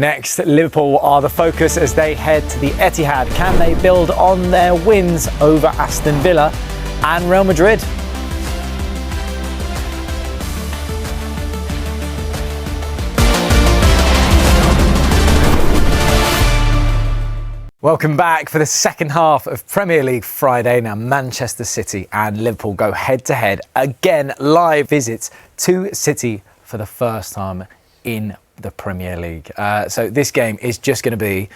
Next, Liverpool are the focus as they head to the Etihad. Can they build on their wins over Aston Villa and Real Madrid? Welcome back for the second half of Premier League Friday. Now Manchester City and Liverpool go head-to-head again. Live visits to City for the first time in the Premier League. So this game is just going to be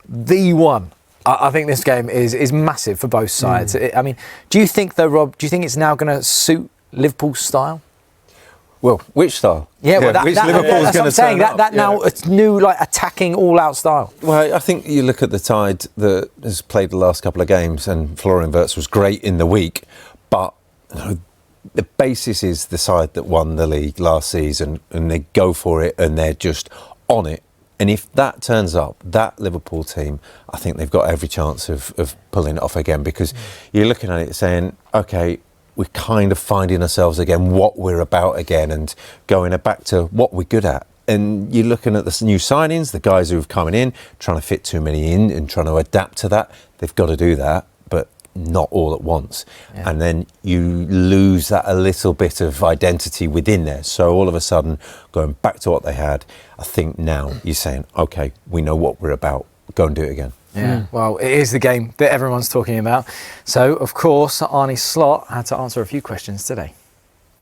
the one. I think this game is massive for both sides. I mean, do you think though, Rob, do you think it's now going to suit Liverpool's style? Well, which style? Yeah, well, which that's what I'm saying. That now it's new, like attacking, all-out style. Well, I think you look at the side that has played the last couple of games, and Florian Wirtz was great in the week, but the basis is the side that won the league last season, and they go for it, and they're just on it. And if that turns up, that Liverpool team, I think they've got every chance of pulling it off again, because you're looking at it saying, OK, we're kind of finding ourselves again, what we're about again, and going back to what we're good at. And you're looking at the new signings, the guys who have come in, trying to fit too many in and trying to adapt to that. They've got to do that, but not all at once. Yeah. And then you lose that a little bit of identity within there. So all of a sudden, going back to what they had, I think now you're saying, OK, we know what we're about. Go and do it again. Yeah, well, it is the game that everyone's talking about. So, of course, Arne Slot had to answer a few questions today.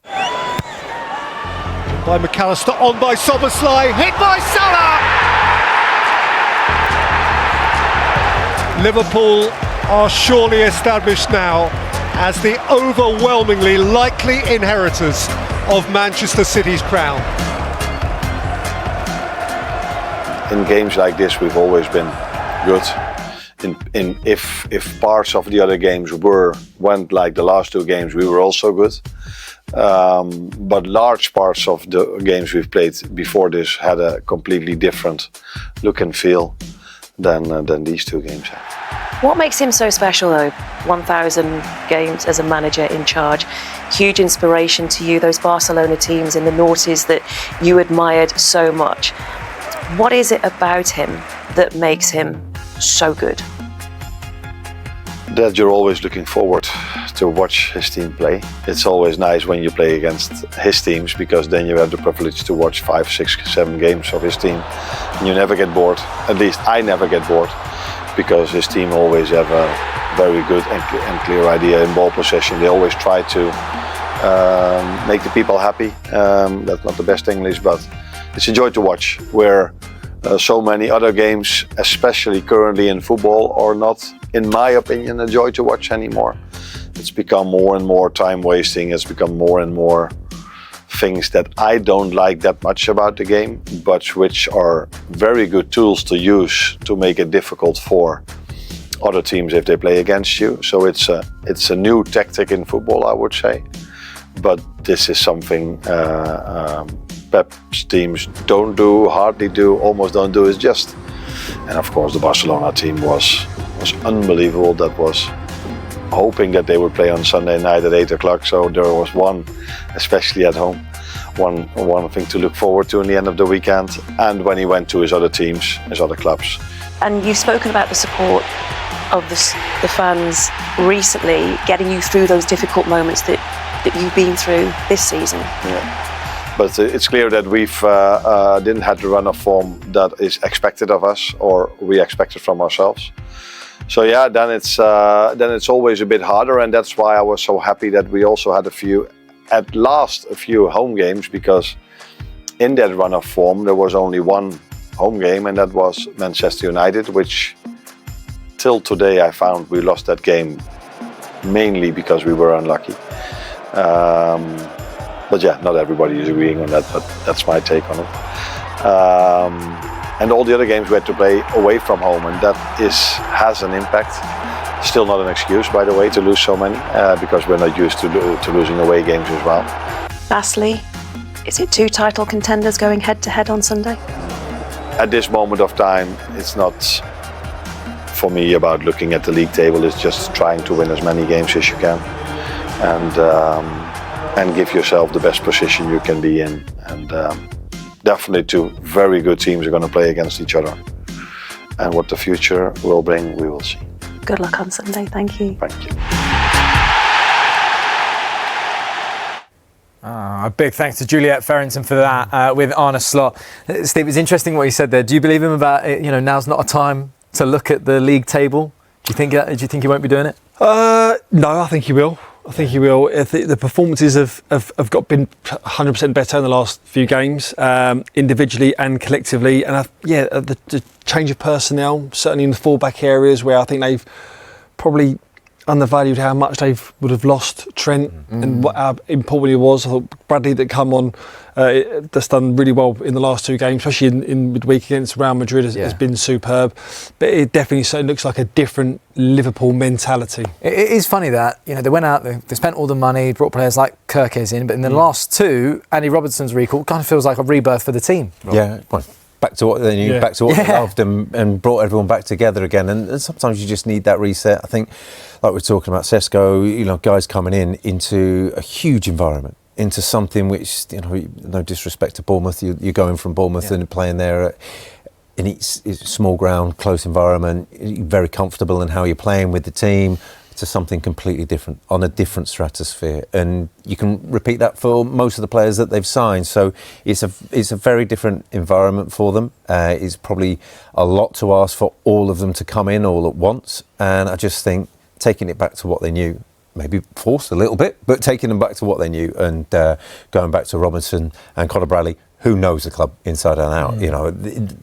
By McAllister, on by Szoboszlai, hit by Salah! Liverpool are surely established now as the overwhelmingly likely inheritors of Manchester City's crown. In games like this, we've always been good. If parts of the other games went like the last two games, we were also good. But large parts of the games we've played before this had a completely different look and feel than these two games had. What makes him so special though? 1,000 games as a manager in charge. Huge inspiration to you, those Barcelona teams in the noughties that you admired so much. What is it about him that makes him so good? That you're always looking forward to watch his team play. It's always nice when you play against his teams, because then you have the privilege to watch 5, 6, 7 games of his team. And you never get bored. At least I never get bored, because his team always have a very good and clear idea in ball possession. They always try to make the people happy. That's not the best English, but it's a joy to watch, where so many other games, especially currently in football, are not, in my opinion, a joy to watch anymore. It's become more and more time wasting. It's become more and more things that I don't like that much about the game, but which are very good tools to use to make it difficult for other teams if they play against you. So it's a new tactic in football, I would say. But this is something Pep's teams don't do, hardly do, almost don't do. It's just, and of course the Barcelona team was unbelievable. That was hoping that they would play on Sunday night at 8 o'clock. So there was one, especially at home, one thing to look forward to in the end of the weekend. And when he went to his other teams, his other clubs. And you've spoken about the support of the fans recently, getting you through those difficult moments that you've been through this season. Yeah. But it's clear that we've didn't have the run of form that is expected of us, or we expected from ourselves. So yeah, then it's always a bit harder, and that's why I was so happy that we also had a few home games, because in that run of form there was only one home game, and that was Manchester United, which till today I found we lost that game mainly because we were unlucky. But yeah, not everybody is agreeing on that, but that's my take on it. And all the other games we had to play away from home, and that has an impact. Still not an excuse, by the way, to lose so many, because we're not used to losing away games as well. Lastly, is it 2 title contenders going head-to-head on Sunday? At this moment of time, it's not for me about looking at the league table. It's just trying to win as many games as you can, and give yourself the best position you can be in. And definitely two very good teams are going to play against each other. And what the future will bring, we will see. Good luck on Sunday. Thank you. Thank you. A big thanks to Juliet Ferrington for that with Arne Slot. Steve, it's interesting what you said there. Do you believe him about it? Now's not a time to look at the league table? Do you think he won't be doing it? No, I think he will. The performances have been 100% better in the last few games, individually and collectively. And the change of personnel, certainly in the full-back areas where I think they've probably undervalued how much they would have lost Trent and how important he was. I thought Bradley that come on that's done really well in the last two games, especially in midweek against Real Madrid has been superb. But it definitely looks like a different Liverpool mentality. It is funny that they went out, they spent all the money, brought players like Kirkes in, but in the last two, Andy Robertson's recall kind of feels like a rebirth for the team. Yeah. Back to what they knew, back to what they loved, and brought everyone back together again. And sometimes you just need that reset. I think, like we're talking about Sesko, guys coming into a huge environment, into something which, no disrespect to Bournemouth, you're going from Bournemouth and playing there in it's small ground, close environment, very comfortable in how you're playing with the team, to something completely different, on a different stratosphere, and you can repeat that for most of the players that they've signed. So it's a very different environment for them. It's probably a lot to ask for all of them to come in all at once, and I just think taking it back to what they knew, maybe forced a little bit, but taking them back to what they knew, and going back to Robinson and Conor Bradley, who knows the club inside and out.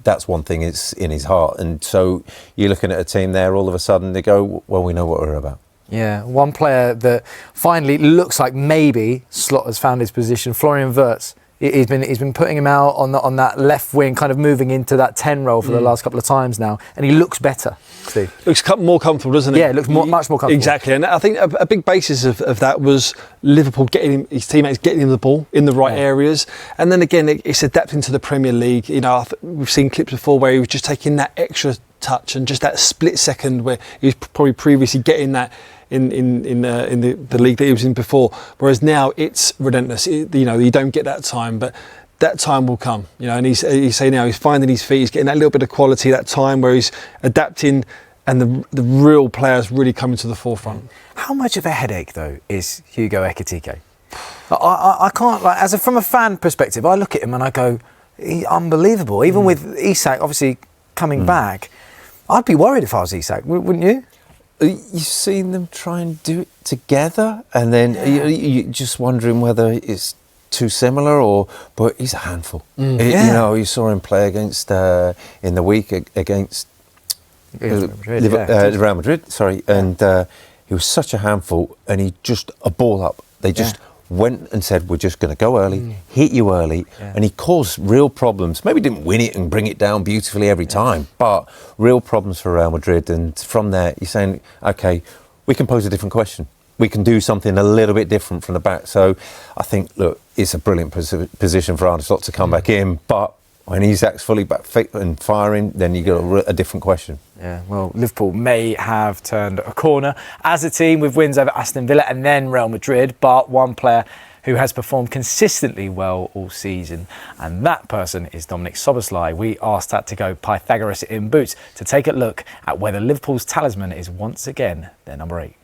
That's one thing, it's in his heart. And so you're looking at a team there, all of a sudden they go, well, we know what we're about. Yeah, one player that finally looks like maybe Slot has found his position, Florian Wirtz. He's been putting him out on that left wing, kind of moving into that 10 role for the last couple of times now, and he looks better, Steve. Looks more comfortable, doesn't he? Yeah, it looks much more comfortable. Exactly, and I think a big basis of that was Liverpool getting his teammates getting him the ball in the right areas, and then again it's adapting to the Premier League. We've seen clips before where he was just taking that extra touch and just that split second where he was probably previously getting that in the league that he was in before, whereas now it's relentless. You don't get that time, but that time will come. And he's saying now he's finding his feet, he's getting that little bit of quality, that time where he's adapting, and the real players really coming to the forefront. How much of a headache though is Hugo Ekitike? I can't, from a fan perspective, I look at him and I go, he's unbelievable. Even with Isak obviously coming back, I'd be worried if I was Isak, wouldn't you? You've seen them try and do it together, and then you're just wondering whether it's too similar, but he's a handful. You saw him play against in the week against Real Madrid, and he was such a handful, and he just a ball up. They just went and said, we're just going to go early, hit you early, and he caused real problems. Maybe didn't win it and bring it down beautifully every time, but real problems for Real Madrid. And from there, you're saying, okay, we can pose a different question. We can do something a little bit different from the back. So I think, look, it's a brilliant position for Arne Slot to come back in, but when Isak's fully back fit and firing, then you get a different question. Yeah, well, Liverpool may have turned a corner as a team with wins over Aston Villa and then Real Madrid, but one player who has performed consistently well all season, and that person is Dominic Szoboszlai. We asked that to go Pythagoras in boots to take a look at whether Liverpool's talisman is once again their number 8.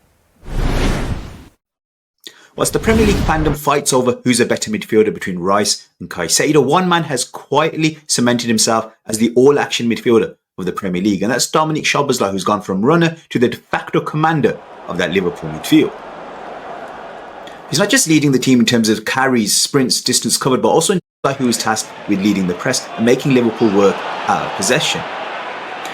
Whilst the Premier League fandom fights over who's a better midfielder between Rice and Caicedo, one man has quietly cemented himself as the all-action midfielder of the Premier League, and that's Dominic Szoboszlai, who's gone from runner to the de facto commander of that Liverpool midfield. He's not just leading the team in terms of carries, sprints, distance covered, but also who is tasked with leading the press and making Liverpool work out of possession.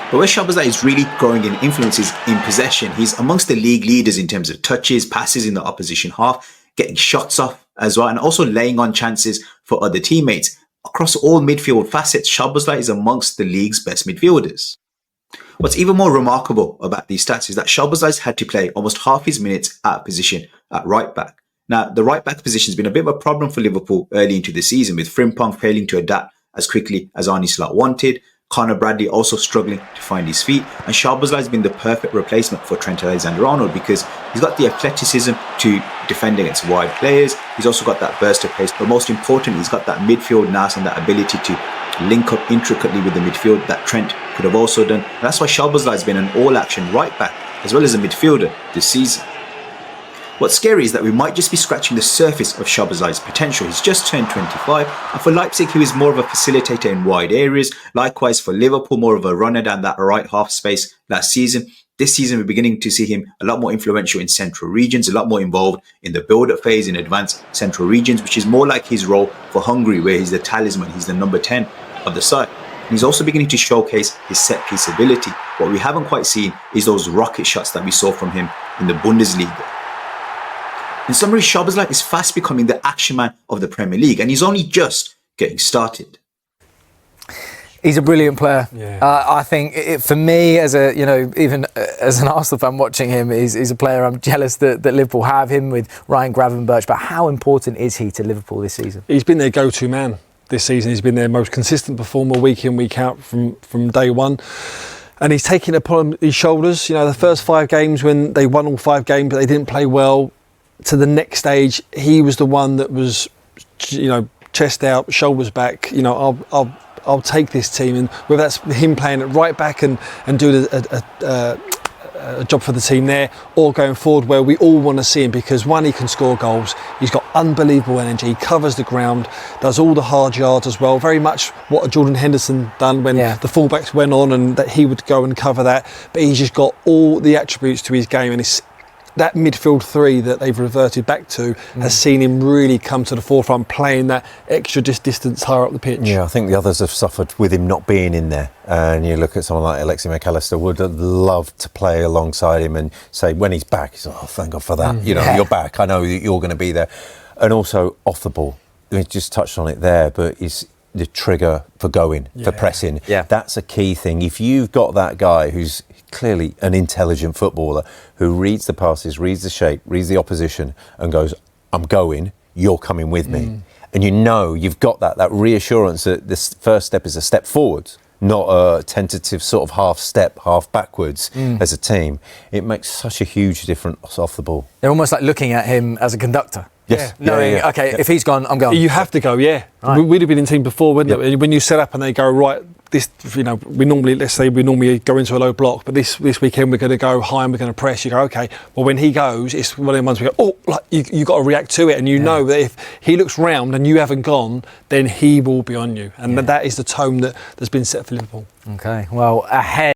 But where Szoboszlai is really growing in influence is in possession. He's amongst the league leaders in terms of touches, passes in the opposition half, getting shots off as well, and also laying on chances for other teammates. Across all midfield facets, Szoboszlai is amongst the league's best midfielders. What's even more remarkable about these stats is that Szoboszlai's had to play almost half his minutes out of position at right back. Now, the right back position has been a bit of a problem for Liverpool early into the season, with Frimpong failing to adapt as quickly as Arne Slot wanted, Conor Bradley also struggling to find his feet, and Szoboszlai has been the perfect replacement for Trent Alexander-Arnold because he's got the athleticism to defend against wide players. He's also got that burst of pace, but most importantly, he's got that midfield nous and that ability to link up intricately with the midfield that Trent could have also done. And that's why Szoboszlai has been an all-action right back as well as a midfielder this season. What's scary is that we might just be scratching the surface of Szoboszlai's potential. He's just turned 25, and for Leipzig he was more of a facilitator in wide areas. Likewise for Liverpool, more of a runner down that right half space last season. This season we're beginning to see him a lot more influential in central regions, a lot more involved in the build-up phase in advanced central regions, which is more like his role for Hungary, where he's the talisman, he's the number 10 of the side. And he's also beginning to showcase his set-piece ability. What we haven't quite seen is those rocket shots that we saw from him in the Bundesliga. In summary, Szoboszlai is fast becoming the action man of the Premier League, and he's only just getting started. He's a brilliant player. Yeah. I think for me, as a even as an Arsenal fan watching him, he's a player I'm jealous that Liverpool have him with Ryan Gravenberch. But how important is he to Liverpool this season? He's been their go-to man this season. He's been their most consistent performer week in, week out from day one. And he's taken it upon his shoulders. The first 5 games when they won all 5 games, but they didn't play well. To the next stage, he was the one that was, chest out, shoulders back. I'll take this team, and whether that's him playing at right back and doing a job for the team there, or going forward where we all want to see him, because one, he can score goals, he's got unbelievable energy, he covers the ground, does all the hard yards as well, very much what Jordan Henderson done when the fullbacks went on, and that he would go and cover that. But he's just got all the attributes to his game, and it's that midfield 3 that they've reverted back to has seen him really come to the forefront, playing that extra distance higher up the pitch. Yeah, I think the others have suffered with him not being in there. And you look at someone like Alexis McAllister, would love to play alongside him and say when he's back, he's like, oh, thank God for that. You're back. I know that you're going to be there. And also off the ball. We just touched on it there, but is the trigger for going, for pressing. Yeah. That's a key thing. If you've got that guy who's clearly an intelligent footballer who reads the passes, reads the shape, reads the opposition and goes, I'm going, you're coming with me. And you've got that reassurance that this first step is a step forwards, not a tentative sort of half step, half backwards as a team. It makes such a huge difference off the ball. They're almost like looking at him as a conductor. Yes. Knowing, if he's gone, I'm going. You have to go, yeah. Right. We'd have been in team before, wouldn't it? When you set up and they go, right, this, we normally go into a low block, but this weekend we're going to go high and we're going to press. You go, okay. Well, when he goes, it's one of the ones we go, you got to react to it, and know that if he looks round and you haven't gone, then he will be on you, and that is the tone that's been set for Liverpool. Okay, well, ahead.